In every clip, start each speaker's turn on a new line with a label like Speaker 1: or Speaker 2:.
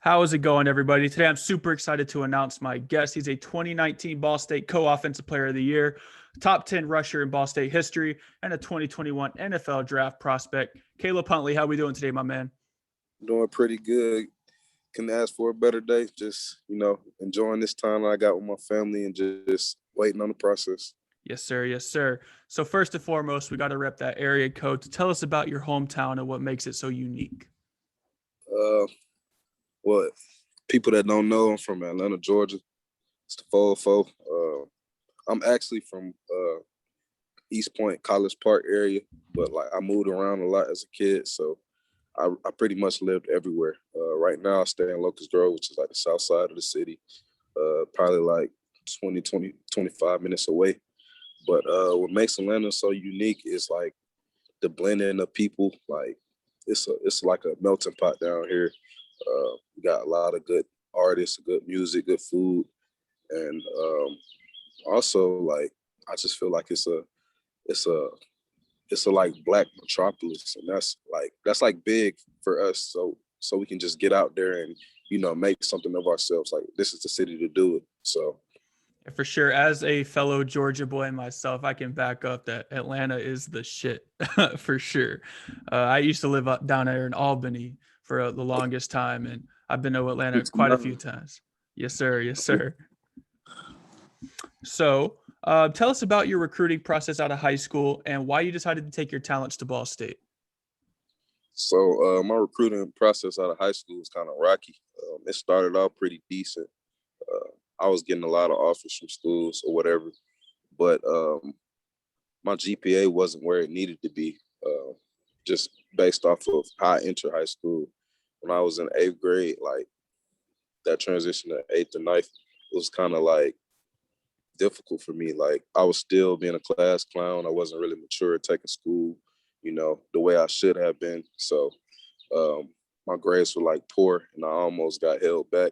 Speaker 1: How is it going, everybody? Today, I'm super excited to announce my guest. He's a 2019 Ball State Co-Offensive Player of the Year, top 10 rusher in Ball State history, and a 2021 NFL Draft prospect. Caleb Huntley, how are we doing today, my man?
Speaker 2: Doing pretty good. Can ask for a better day. Just, enjoying this time I got with my family and just waiting on the process.
Speaker 1: Yes, sir. Yes, sir. So first and foremost, we got to rep that area code. To tell us about your hometown and what makes it so unique.
Speaker 2: Uh, what people that don't know, I'm from Atlanta, Georgia. It's the 404. I'm actually from East Point, College Park area, but like I moved around a lot as a kid, so I pretty much lived everywhere. Right now, I stay in Locust Grove, which is like the south side of the city, probably like 25 minutes away. But what makes Atlanta so unique is like the blending of people. Like it's like a melting pot down here. We got a lot of good artists, good music, good food, and also like I just feel like it's a it's a like black metropolis, and that's like big for us. So we can just get out there and make something of ourselves. Like this is the city to do it. So
Speaker 1: For sure. As a fellow Georgia boy myself, I can back up that Atlanta is the shit for sure. I used to live down there in Albany for the longest time, and I've been to Atlanta quite a few times. Yes, sir. Yes, sir. So tell us about your recruiting process out of high school and why you decided to take your talents to Ball State.
Speaker 2: So my recruiting process out of high school was kind of rocky. It started out pretty decent. I was getting a lot of offers from schools or whatever, but my GPA wasn't where it needed to be, just based off of how I entered high school. When I was in eighth grade, like that transition to eighth or ninth, it was kind of like difficult for me. Like I was still being a class clown. I wasn't really mature at taking school, the way I should have been. So my grades were like poor, and I almost got held back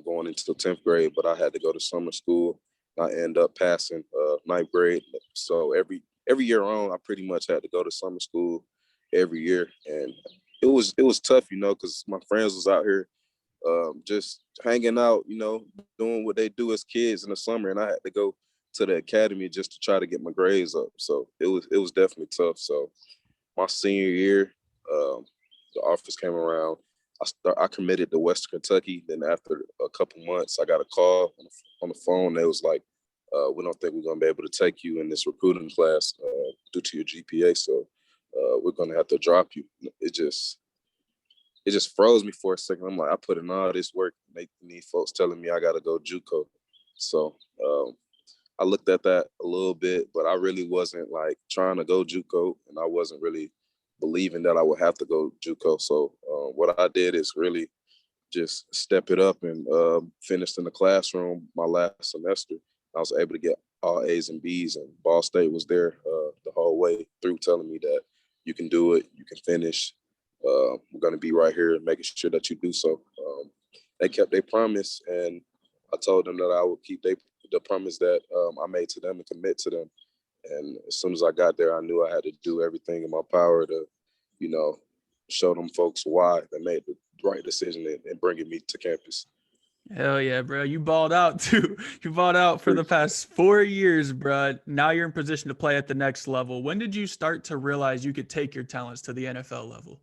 Speaker 2: going into the 10th grade, but I had to go to summer school. I ended up passing ninth grade. So every year on, I pretty much had to go to summer school every year, and it was tough, because my friends was out here just hanging out, doing what they do as kids in the summer, and I had to go to the academy just to try to get my grades up. So it was definitely tough. So my senior year, the offers came around. I committed to Western Kentucky. Then after a couple months, I got a call on the phone. They was like, "We don't think we're gonna be able to take you in this recruiting class due to your GPA. So we're gonna have to drop you." It just froze me for a second. I'm like, I put in all this work, and they need folks telling me I got to go JUCO. So I looked at that a little bit, but I really wasn't like trying to go JUCO, and I wasn't really believing that I would have to go JUCO. So what I did is really just step it up and finished in the classroom my last semester. I was able to get all A's and B's, and Ball State was there the whole way through, telling me that you can do it, you can finish. We're going to be right here and making sure that you do so. They kept their promise, and I told them that I would keep the promise that I made to them and commit to them. And as soon as I got there, I knew I had to do everything in my power to, show them folks why they made the right decision in bringing me to campus.
Speaker 1: Hell yeah, bro. You balled out too. You balled out for the past 4 years, bro. Now you're in position to play at the next level. When did you start to realize you could take your talents to the NFL level?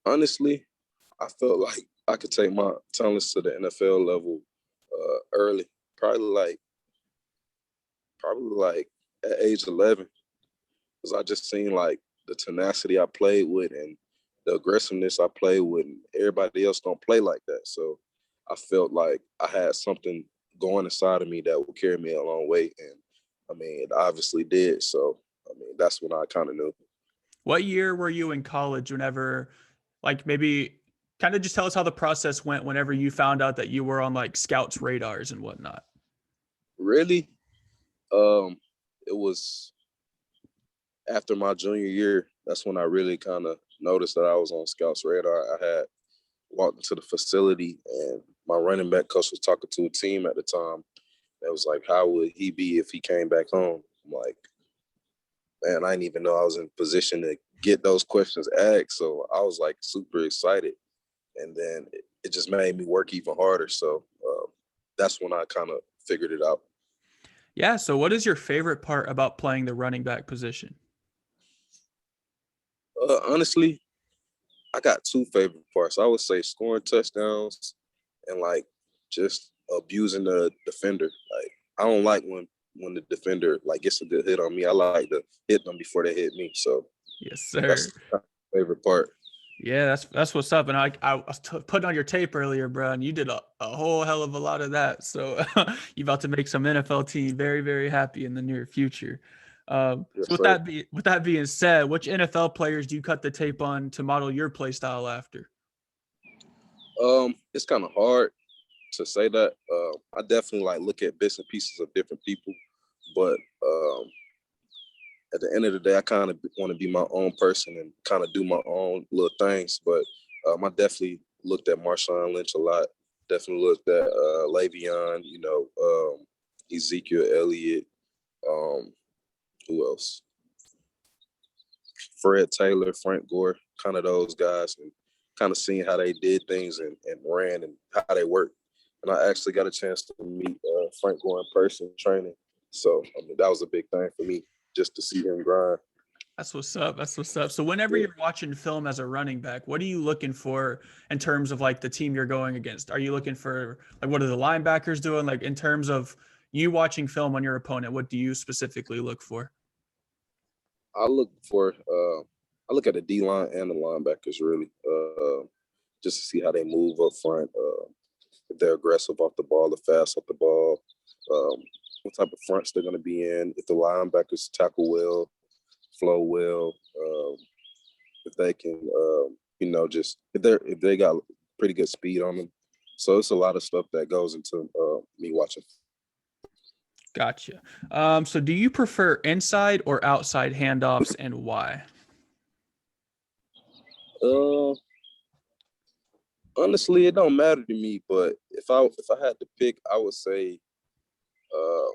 Speaker 2: Honestly, I felt like I could take my talents to the NFL level early, probably like at age 11, because I just seen like the tenacity I played with and the aggressiveness I played with, and everybody else don't play like that. So I felt like I had something going inside of me that would carry me a long way, and I mean, it obviously did. So I mean, that's when I kind of knew.
Speaker 1: What year were you in college whenever, like maybe kind of just tell us how the process went whenever you found out that you were on like scouts radars and whatnot?
Speaker 2: Really, um, it was after my junior year. That's when I really kind of noticed that I was on scouts radar. I had walked into the facility, and my running back coach was talking to a team at the time. That was like, how would he be if he came back home? I'm like, man, I didn't even know I was in position to get those questions asked. So I was like super excited. and then it just made me work even harder. So that's when I kind of figured it out.
Speaker 1: Yeah. So, what is your favorite part about playing the running back position?
Speaker 2: Honestly, I got two favorite parts. I would say scoring touchdowns and like just abusing the defender. Like I don't like when the defender like gets a good hit on me. I like to hit them before they hit me. So
Speaker 1: Yes,
Speaker 2: that's
Speaker 1: sir.
Speaker 2: my favorite part.
Speaker 1: Yeah, that's what's up. And I was putting on your tape earlier, bro, and you did a whole hell of a lot of that. So you about to make some NFL team very, very happy in the near future. So
Speaker 2: Yes, sir.
Speaker 1: with that being said, which NFL players do you cut the tape on to model your play style after?
Speaker 2: It's kind of hard to say that. I definitely like look at bits and pieces of different people, but at the end of the day, I kind of want to be my own person and kind of do my own little things. But I definitely looked at Marshawn Lynch a lot. Definitely looked at Le'Veon, Ezekiel Elliott. Um, who else? Fred Taylor, Frank Gore, kind of those guys, and kind of seeing how they did things and ran and how they worked. And I actually got a chance to meet Frank Gore in person training. So I mean, that was a big thing for me just to see him grind.
Speaker 1: That's what's up. That's what's up. So whenever
Speaker 2: Yeah.
Speaker 1: you're watching film as a running back, what are you looking for in terms of like the team you're going against? Are you looking for like what are the linebackers doing? Like in terms of you watching film on your opponent, what do you specifically look for?
Speaker 2: I look for I look at the D line and the linebackers really, just to see how they move up front, if they're aggressive off the ball or fast off the ball, what type of fronts they're going to be in, if the linebackers tackle well, flow well, if they can, just if they got pretty good speed on them. So it's a lot of stuff that goes into me watching.
Speaker 1: Gotcha. So do you prefer inside or outside handoffs and why?
Speaker 2: Uh, Honestly, it don't matter to me. But if I had to pick, I would say uh,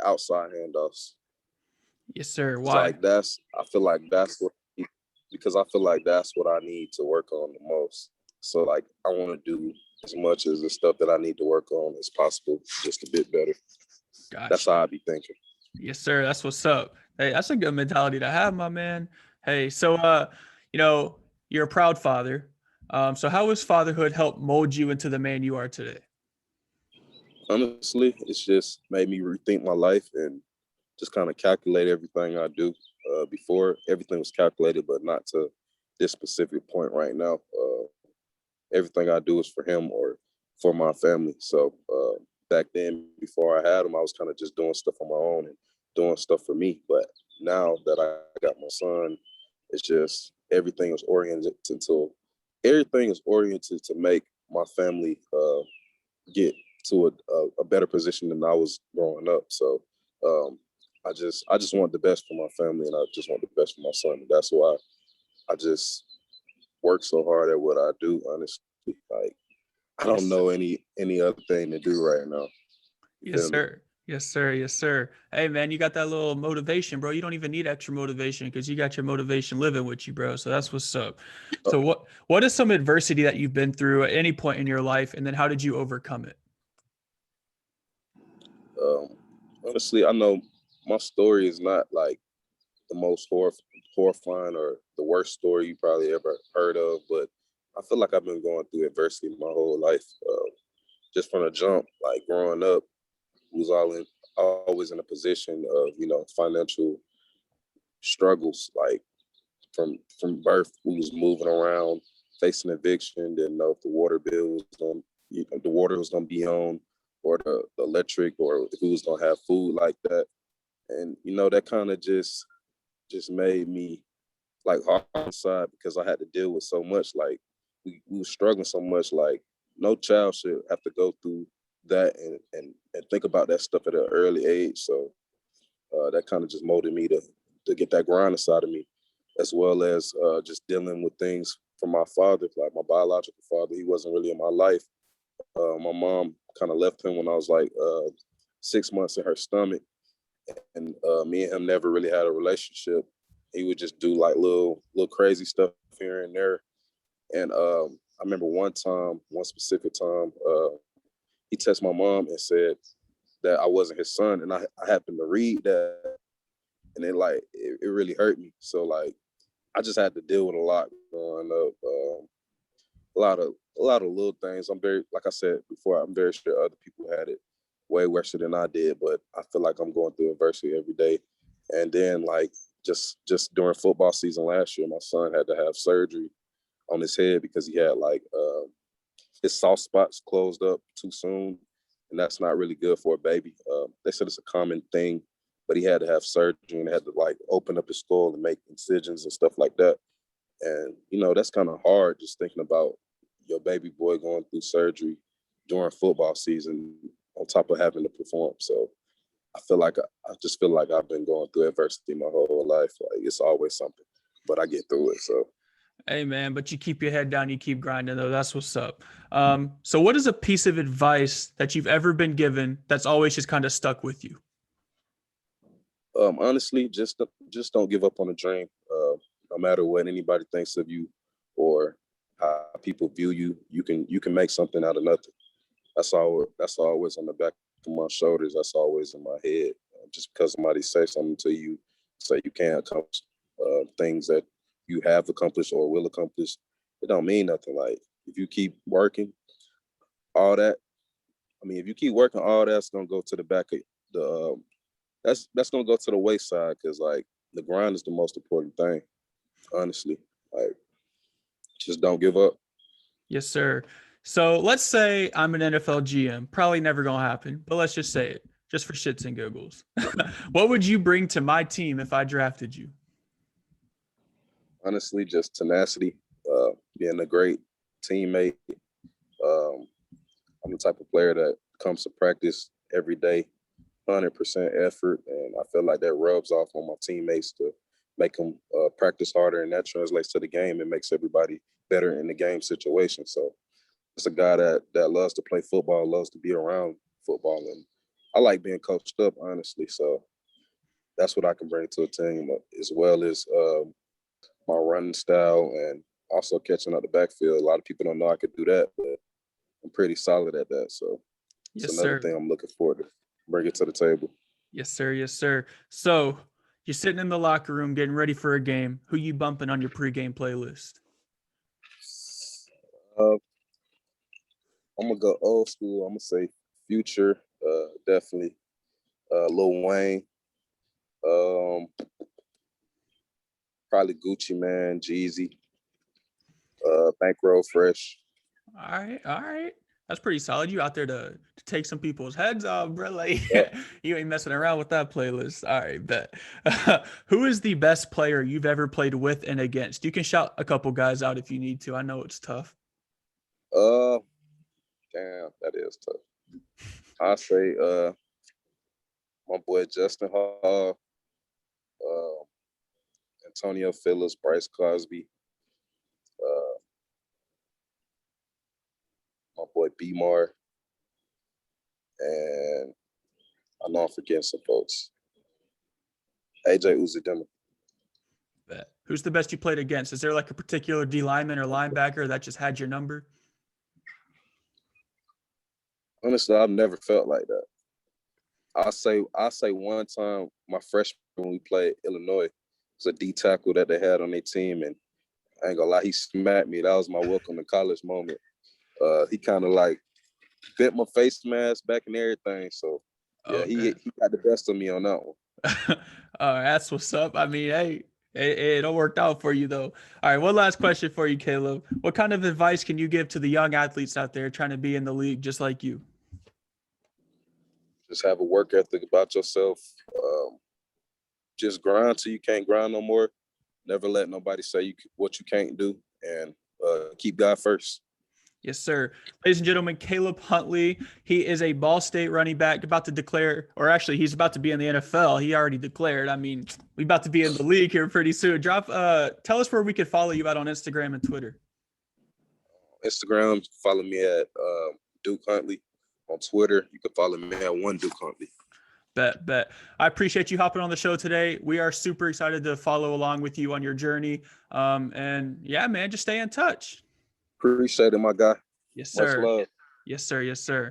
Speaker 2: outside handoffs.
Speaker 1: Yes, sir.
Speaker 2: It's
Speaker 1: Why?
Speaker 2: like I feel like that's what because I feel like that's what I need to work on the most. So like I want to do as much as the stuff that I need to work on as possible, just a bit better. That's
Speaker 1: Gotcha.
Speaker 2: how I be thinking.
Speaker 1: Yes, sir. That's what's up. Hey, that's a good mentality to have, my man. Hey, so you're a proud father. So how has fatherhood helped mold you into the man you are today?
Speaker 2: Honestly, it's just made me rethink my life and just kind of calculate everything I do. Before everything was calculated, but not to this specific point right now. Everything I do is for him or for my family. So back then, before I had him, I was kind of just doing stuff on my own and doing stuff for me. But now that I got my son, it's just everything is oriented to make my family get to a better position than I was growing up. So um, I just want the best for my family, and I just want the best for my son. And that's why I just work so hard at what I do. Honestly, like I don't
Speaker 1: Yes,
Speaker 2: know any other thing to do right now. You
Speaker 1: yes,
Speaker 2: feel me?
Speaker 1: sir. Yes, sir. Yes, sir. Hey, man, you got that little motivation, bro. You don't even need extra motivation because you got your motivation living with you, bro. So that's what's up.
Speaker 2: Uh,
Speaker 1: So what is some adversity that you've been through at any point in your life, and then how did you overcome it?
Speaker 2: Um, Honestly, I know my story is not like the most horrifying or the worst story you probably ever heard of, but I feel like I've been going through adversity my whole life. Just from the jump, like growing up, was always in a position of financial struggles. Like from birth, we was moving around, facing eviction, didn't know if the water bill was going, the water was going to be on, or the electric, or if we was going to have food like that. And that kind of just made me like hard inside because I had to deal with so much. Like we were struggling so much. Like no child should have to go through that and think about that stuff at an early age. So that kind of just molded me to get that grind inside of me, as well as just dealing with things from my father, like my biological father. He wasn't really in my life. My mom kind of left him when I was like 6 months in her stomach, and me and him never really had a relationship. He would just do like little crazy stuff here and there, And I remember one specific time, he texted my mom and said that I wasn't his son, and I happened to read that, and it really hurt me. So like I just had to deal with a lot growing up. A lot of little things. I'm very, like I said before, I'm very sure other people had it way worse than I did, but I feel like I'm going through adversity every day. And then like just during football season last year, my son had to have surgery on his head because he had like his soft spots closed up too soon, and that's not really good for a baby. They said it's a common thing, but he had to have surgery and had to like open up his skull and make incisions and stuff like that. And that's kind of hard just thinking about your baby boy going through surgery during football season on top of having to perform. So I just feel like I've been going through adversity my whole life. Like it's always something, but I get through it. So.
Speaker 1: Hey man, but you keep your head down, you keep grinding though. That's what's up. So what is a piece of advice that you've ever been given that's always just kind of stuck with you?
Speaker 2: Honestly, just don't give up on a dream. No matter what anybody thinks of you or how people view you, you can make something out of nothing. That's always on the back of my shoulders. That's always in my head. Just because somebody says something to you, say you can't accomplish things that you have accomplished or will accomplish, it don't mean nothing. Like if you keep working, all that. I mean, if you keep working, all that's gonna go to the back of the. That's gonna go to the wayside because like the grind is the most important thing. Honestly, like just don't give up.
Speaker 1: Yes, sir. So let's say I'm an NFL GM. Probably never gonna happen, but let's just say it, just for shits and giggles. What would you bring to my team if I drafted you?
Speaker 2: Honestly, just tenacity, being a great teammate. Um, I'm the type of player that comes to practice every day, 100% effort, and I feel like that rubs off on my teammates to make them practice harder, and that translates to the game and makes everybody better in the game situation. So it's a guy that loves to play football, loves to be around football, and I like being coached up, honestly. So that's what I can bring to a team, as well as my running style and also catching out the backfield. A lot of people don't know I could do that, but I'm pretty solid at that. So it's
Speaker 1: Yes,
Speaker 2: another
Speaker 1: sir.
Speaker 2: thing I'm looking forward to bring it to the table.
Speaker 1: Yes, sir. Yes, sir. So you're sitting in the locker room getting ready for a game. Who you bumping on your pregame playlist?
Speaker 2: Uh, I'm gonna go old school. I'm gonna say Future, definitely. Lil Wayne, um, probably Gucci Man, Jeezy, Bankroll Fresh.
Speaker 1: All right, all right. That's pretty solid. You out there to take some people's heads off, bro. Like
Speaker 2: Yeah.
Speaker 1: you ain't messing around with that playlist. All right, bet. Who is the best player you've ever played with and against? You can shout a couple guys out if you need to. I know it's tough.
Speaker 2: Uh, Damn, that is tough. I say my boy Justin Hall, uh, Antonio Phillips, Bryce Cosby, uh, my boy B-Mar, and I know I'm forgetting some folks. AJ Uzidema.
Speaker 1: Bet. Who's the best you played against? Is there like a particular D lineman or linebacker that just had your number?
Speaker 2: Honestly, I've never felt like that. I say one time my freshman when we played Illinois was a D tackle that they had on their team, and I ain't gonna lie, he smacked me. That was my welcome to college moment. He kind of like bent my face mask back and everything. So yeah,
Speaker 1: Okay.
Speaker 2: he got the best of me on that one.
Speaker 1: That's what's up. I mean, hey, it all worked out for you though. All right, one last question for you, Caleb. What kind of advice can you give to the young athletes out there trying to be in the league just like you?
Speaker 2: Just have a work ethic about yourself. Just grind till you can't grind no more. Never let nobody say what you can't do, and keep God first.
Speaker 1: Yes, sir. Ladies and gentlemen, Caleb Huntley. He is a Ball State running back about to declare, or actually, he's about to be in the NFL. He already declared. I mean, we about to be in the league here pretty soon. Tell us where we could follow you out on Instagram and Twitter.
Speaker 2: Instagram, follow me at Duke Huntley. On Twitter, you can follow me at one Duke Huntley.
Speaker 1: Bet. I appreciate you hopping on the show today. We are super excited to follow along with you on your journey. And yeah, man, just stay in touch.
Speaker 2: Appreciate it, my guy.
Speaker 1: Yes,
Speaker 2: Much
Speaker 1: sir.
Speaker 2: love.
Speaker 1: Yes, sir. Yes, sir.